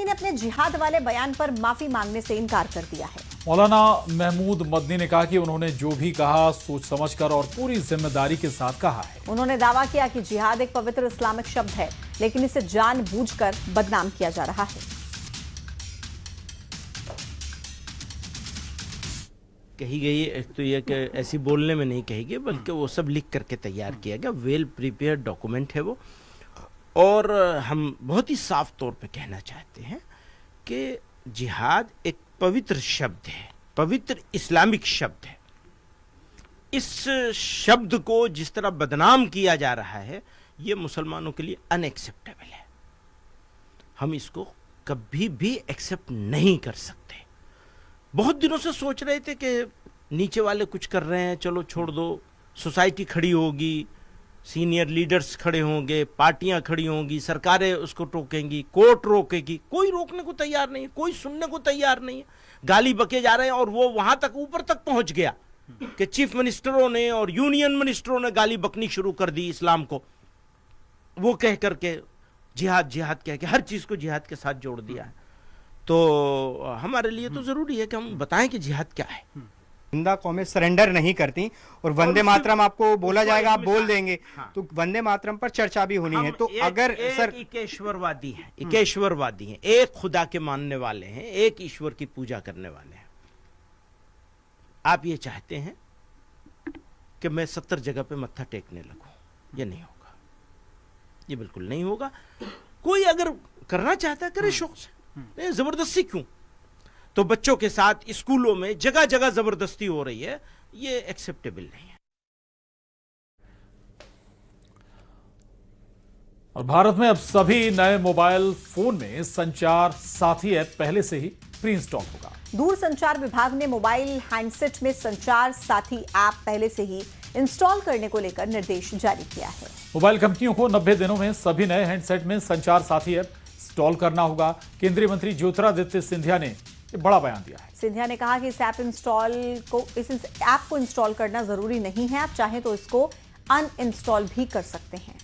ने अपने जिहाद वाले बयान पर माफी मांगने से इनकार कर दिया है। मौलाना महमूद मदनी ने कहा कि उन्होंने जो भी कहा सोच समझकर और पूरी जिम्मेदारी के साथ कहा है। उन्होंने दावा किया कि जिहाद एक पवित्र इस्लामिक शब्द है, लेकिन इसे जानबूझकर बदनाम किया जा रहा है। कही गई एक तो यह कि ऐसी बोलने में नहीं कही गई, बल्कि वो सब लिख करके तैयार किया गया, वेल प्रिपेयर्ड डॉक्यूमेंट है वो। और हम बहुत ही साफ तौर पे कहना चाहते हैं कि जिहाद एक पवित्र शब्द है, पवित्र इस्लामिक शब्द है। इस शब्द को जिस तरह बदनाम किया जा रहा है, ये मुसलमानों के लिए अनएक्सेप्टेबल है। हम इसको कभी भी एक्सेप्ट नहीं कर सकते। बहुत दिनों से सोच रहे थे कि नीचे वाले कुछ कर रहे हैं, चलो छोड़ दो, सोसाइटी खड़ी होगी, सीनियर लीडर्स खड़े होंगे, पार्टियां खड़ी होंगी, सरकारें उसको रोकेंगी, कोर्ट रोकेगी। कोई रोकने को तैयार नहीं है, कोई सुनने को तैयार नहीं है। गाली बके जा रहे हैं और वो वहां तक ऊपर तक पहुंच गया कि चीफ मिनिस्टरों ने और यूनियन मिनिस्टरों ने गाली बकनी शुरू कर दी इस्लाम को। वो कह करके जिहाद जिहाद कह के हर चीज को जिहाद के साथ जोड़ दिया है। तो हमारे लिए तो जरूरी है कि हम बताएं कि जिहाद क्या है। हिंदा कौमें सरेंडर नहीं करती और वंदे मातरम आपको बोला जाएगा, आप बोल देंगे। हाँ। तो वंदे मातरम पर चर्चा भी होनी है। तो अगर सर इकेश्वरवादी हैं, इकेश्वरवादी हैं, एक खुदा के मानने वाले हैं, एक ईश्वर की पूजा करने वाले हैं। आप ये चाहते हैं कि मैं 70 जगह पे मत्था टेकने लगूं, ये नहीं होगा, ये बिल्कुल नहीं होगा। कोई अगर करना चाहता है करे शौक से, जबरदस्ती क्यों? तो बच्चों के साथ स्कूलों में जगह जगह जबरदस्ती हो रही है, ये एक्सेप्टेबल नहीं है। और भारत में अब सभी नए मोबाइल फोन में संचार साथी ऐप पहले से ही प्री इंस्टॉल होगा। दूरसंचार विभाग ने मोबाइल हैंडसेट में संचार साथी ऐप पहले से ही इंस्टॉल करने को लेकर निर्देश जारी किया है। मोबाइल कंपनियों को 90 दिनों में सभी नए हैंडसेट में संचार साथी ऐप इंस्टॉल करना होगा। केंद्रीय मंत्री ज्योतिरादित्य सिंधिया ने बड़ा बयान दिया है। सिंधिया ने कहा कि इस ऐप को इंस्टॉल करना जरूरी नहीं है, आप चाहें तो इसको अनइंस्टॉल भी कर सकते हैं।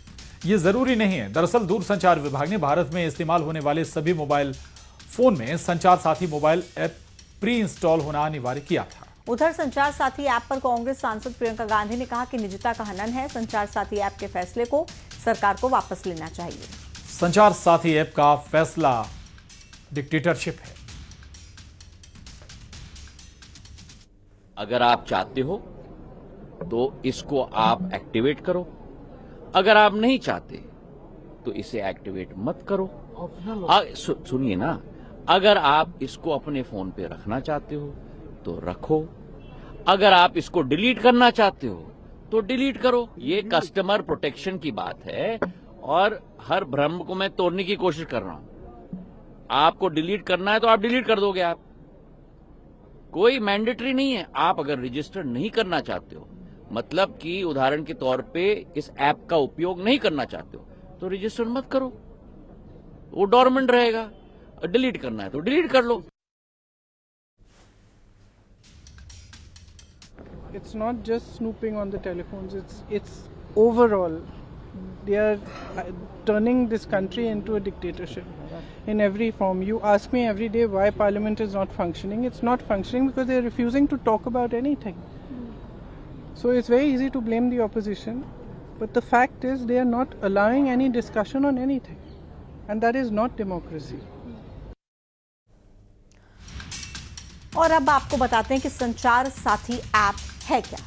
ये जरूरी नहीं है। दरअसल दूरसंचार विभाग ने भारत में इस्तेमाल होने वाले सभी मोबाइल फोन में संचार साथी मोबाइल ऐप प्री इंस्टॉल होना अनिवार्य किया था। उधर संचार साथी ऐप पर कांग्रेस सांसद प्रियंका गांधी ने कहा कि निजता का हनन है, संचार साथी ऐप के फैसले को सरकार को वापस लेना चाहिए। संचार साथी ऐप का फैसला डिक्टेटरशिप है। अगर आप चाहते हो तो इसको आप एक्टिवेट करो, अगर आप नहीं चाहते तो इसे एक्टिवेट मत करो। सुनिए ना, अगर आप इसको अपने फोन पे रखना चाहते हो तो रखो, अगर आप इसको डिलीट करना चाहते हो तो डिलीट करो। ये कस्टमर प्रोटेक्शन की बात है और हर भ्रम को मैं तोड़ने की कोशिश कर रहा हूं। आपको डिलीट करना है तो आप डिलीट कर दोगे, आप कोई मैंडेटरी नहीं है। आप अगर रजिस्टर नहीं करना चाहते हो, मतलब कि उदाहरण के तौर पे इस ऐप का उपयोग नहीं करना चाहते हो, तो रजिस्टर मत करो, वो डोरमेंट रहेगा। डिलीट करना है तो डिलीट कर लो। It's not just snooping on the telephones, it's overall. They are turning this country into a dictatorship in every form. You ask me every day why parliament is not functioning. It's not functioning because they're refusing to talk about anything. So it's very easy to blame the opposition, but the fact is they are not allowing any discussion on anything, and that is not democracy. और अब आपको बताते हैं कि संचार साथी app है क्या।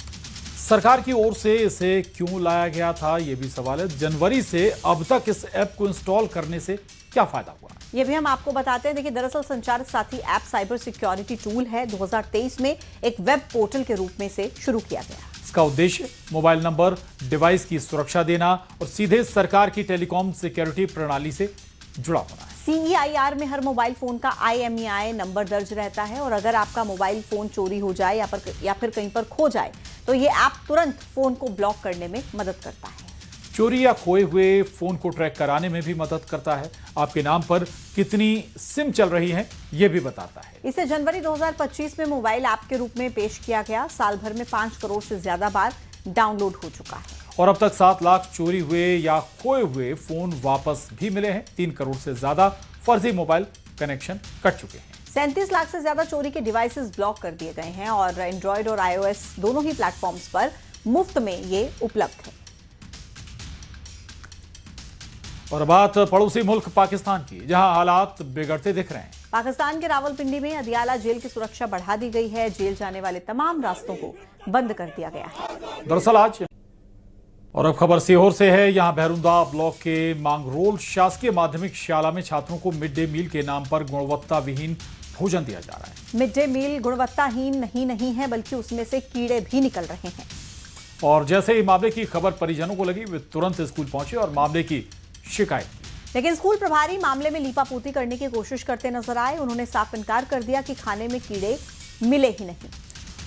सरकार की ओर से इसे क्यों लाया गया था, यह भी सवाल है। जनवरी से अब तक इस ऐप को इंस्टॉल करने से क्या फायदा हुआ, ये भी हम आपको बताते हैं। देखिए, दरअसल संचार साथी ऐप साइबर सिक्योरिटी टूल है। 2023 में एक वेब पोर्टल के रूप में से शुरू किया गया। इसका उद्देश्य मोबाइल नंबर, डिवाइस की सुरक्षा देना और सीधे सरकार की टेलीकॉम सिक्योरिटी प्रणाली से जुड़ा होना है। CEIR में हर मोबाइल फोन का IMEI नंबर दर्ज रहता है और अगर आपका मोबाइल फोन चोरी हो जाए या फिर कहीं पर खो जाए तो ये ऐप तुरंत फोन को ब्लॉक करने में मदद करता है। चोरी या खोए हुए फोन को ट्रैक कराने में भी मदद करता है। आपके नाम पर कितनी सिम चल रही है यह भी बताता है। इसे जनवरी 2025 में मोबाइल ऐप के रूप में पेश किया गया। साल भर में 5 करोड़ से ज्यादा बार डाउनलोड हो चुका है और अब तक 7 लाख चोरी हुए या खोए हुए फोन वापस भी मिले हैं। 3 करोड़ से ज्यादा फर्जी मोबाइल कनेक्शन कट चुके हैं। 37 लाख से ज्यादा चोरी के डिवाइसेस ब्लॉक कर दिए गए हैं और एंड्रॉयड और iOS दोनों ही प्लेटफॉर्म्स पर मुफ्त में ये उपलब्ध है। और बात पड़ोसी मुल्क पाकिस्तान की, जहां हालात बिगड़ते दिख रहे हैं। पाकिस्तान के रावलपिंडी में अदियाला जेल की सुरक्षा बढ़ा दी गई है। जेल जाने वाले तमाम रास्तों को बंद कर दिया गया है। दरअसल आज और अब खबर सीहोर से है। यहां बहरूंदा ब्लॉक के मांगरोल शासकीय माध्यमिक शाला में छात्रों को मिड डे मील के नाम पर गुणवत्ता विहीन भोजन दिया जा रहा है। मिड डे मील गुणवत्ताहीन नहीं है, बल्कि उसमें से कीड़े भी निकल रहे हैं। और जैसे ही मामले की खबर परिजनों को लगी, वे तुरंत स्कूल पहुंचे और मामले की शिकायत की। लेकिन स्कूल प्रभारी मामले में लीपापोती करने की कोशिश करते नजर आए। उन्होंने साफ इनकार कर दिया कि खाने में कीड़े मिले ही नहीं।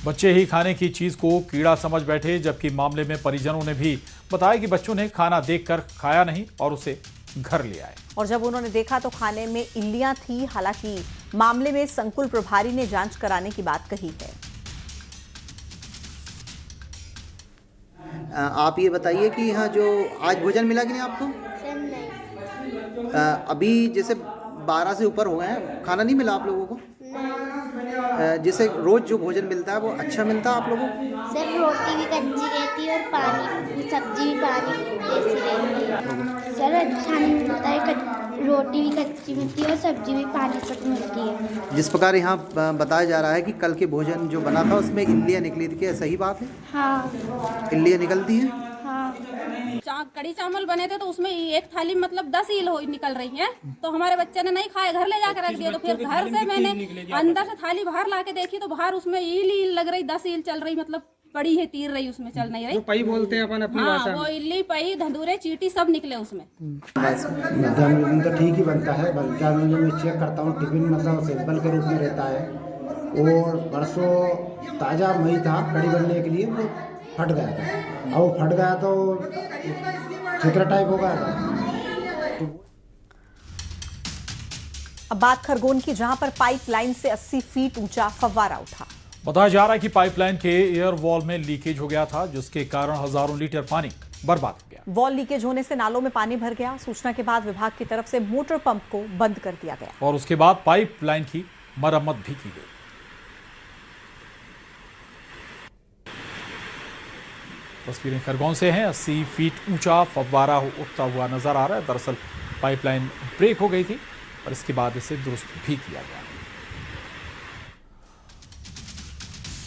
बच्चे ही खाने की चीज को कीड़ा समझ बैठे, जबकि मामले में परिजनों ने भी बताया कि बच्चों ने खाना देखकर खाया नहीं और उसे घर ले आए। और जब उन्होंने देखा तो खाने में इल्लियां थी। हालांकि मामले में संकुल प्रभारी ने जांच कराने की बात कही है। आप ये बताइए कि यहाँ जो आज भोजन मिला कि नहीं आपको? सर नहीं। अभी जैसे 12 से ऊपर हो गए हैं, खाना नहीं मिला आप लोगों को? जैसे रोज जो भोजन मिलता है वो अच्छा मिलता है आप लोगों को? सर रोटी भी कच्ची रहती है और पानी सब्जी भी पानी जैसी रहती है। सर अच्छा नहीं मिलता है, रोटी भी कच्ची मिलती है और सब्जी भी पानी पर मिलती है। जिस प्रकार यहाँ बताया जा रहा है कि कल के भोजन जो बना था उसमें इल्लियाँ निकली थी, क्या सही बात है? हाँ। इल्लियाँ निकलती हैं? हाँ। कड़ी चावल बने थे तो उसमें एक थाली मतलब 10 ईल निकल रही है। तो हमारे बच्चे ने नहीं खाए, घर ले जाकर रख दिया। तो फिर घर से मैंने अंदर से थाली बाहर लाके देखी तो बाहर उसमें ईल लग रही, 10 ईल चल रही, मतलब पड़ी है, तीर रही, उसमें चल नहीं रही। पई बोलते हैं अपन अपनी भाषा में। वो इल्ली पई धंधुरे चीटी सब निकले उसमें। मध्याह्न भोजन तो ठीक ही बनता है। मध्याह्न भोजन में चेक करता हूँ, टिफिन मतलब सेजबल के रूप में रहता है। और परसों ताज़ा मई था कड़ी बनने के लिए, वो फट गया था। और वो फट गया तो छितरा टाइप हो गया था। अब बात खरगोन की, जहां पर पाइपलाइन से 80 फीट ऊंचा फव्वारा उठा। बताया जा रहा है कि पाइपलाइन के एयर वॉल में लीकेज हो गया था, जिसके कारण हजारों लीटर पानी बर्बाद हो गया। वॉल लीकेज होने से नालों में पानी भर गया। सूचना के बाद विभाग की तरफ से मोटर पंप को बंद कर दिया गया और उसके बाद पाइपलाइन की मरम्मत भी की गई। तस्वीरें खरगोन से हैं। 80 फीट ऊंचा फव्वारा उठता हुआ नजर आ रहा है। दरअसल पाइपलाइन ब्रेक हो गई थी और इसके बाद इसे दुरुस्त भी किया गया।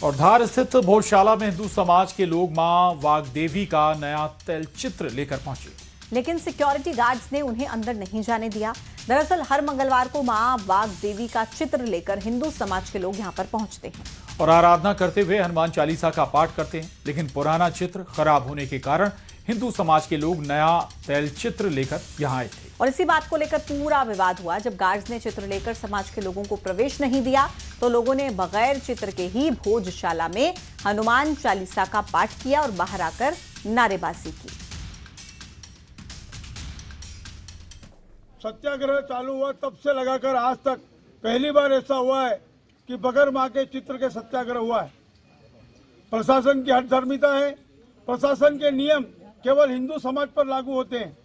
और धार स्थित भोजशाला में हिंदू समाज के लोग मां वागदेवी का नया तैलचित्र लेकर पहुंचे, लेकिन सिक्योरिटी गार्ड्स ने उन्हें अंदर नहीं जाने दिया। दरअसल हर मंगलवार को मां वागदेवी का चित्र लेकर हिंदू समाज के लोग यहां पर पहुंचते हैं और आराधना करते हुए हनुमान चालीसा का पाठ करते हैं। लेकिन पुराना चित्र खराब होने के कारण हिंदू समाज के लोग नया तैलचित्र लेकर यहां आए थे। और इसी बात को लेकर पूरा विवाद हुआ। जब गार्ड्स ने चित्र लेकर समाज के लोगों को प्रवेश नहीं दिया तो लोगों ने बगैर चित्र के ही भोजशाला में हनुमान चालीसा का पाठ किया और बाहर आकर नारेबाजी की। सत्याग्रह चालू हुआ तब से लगाकर आज तक पहली बार ऐसा हुआ है कि बगैर मां के चित्र के सत्याग्रह हुआ है। प्रशासन की हठधर्मिता है। प्रशासन के नियम केवल हिंदू समाज पर लागू होते हैं।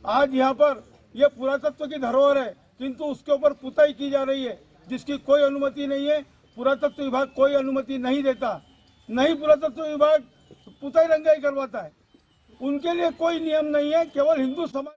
आज यहाँ पर यह पुरातत्व की धरोहर है, किंतु उसके ऊपर पुताई की जा रही है, जिसकी कोई अनुमति नहीं है। पुरातत्व विभाग कोई अनुमति नहीं देता, नहीं पुरातत्व विभाग पुताई रंगाई करवाता है। उनके लिए कोई नियम नहीं है, केवल हिंदू समाज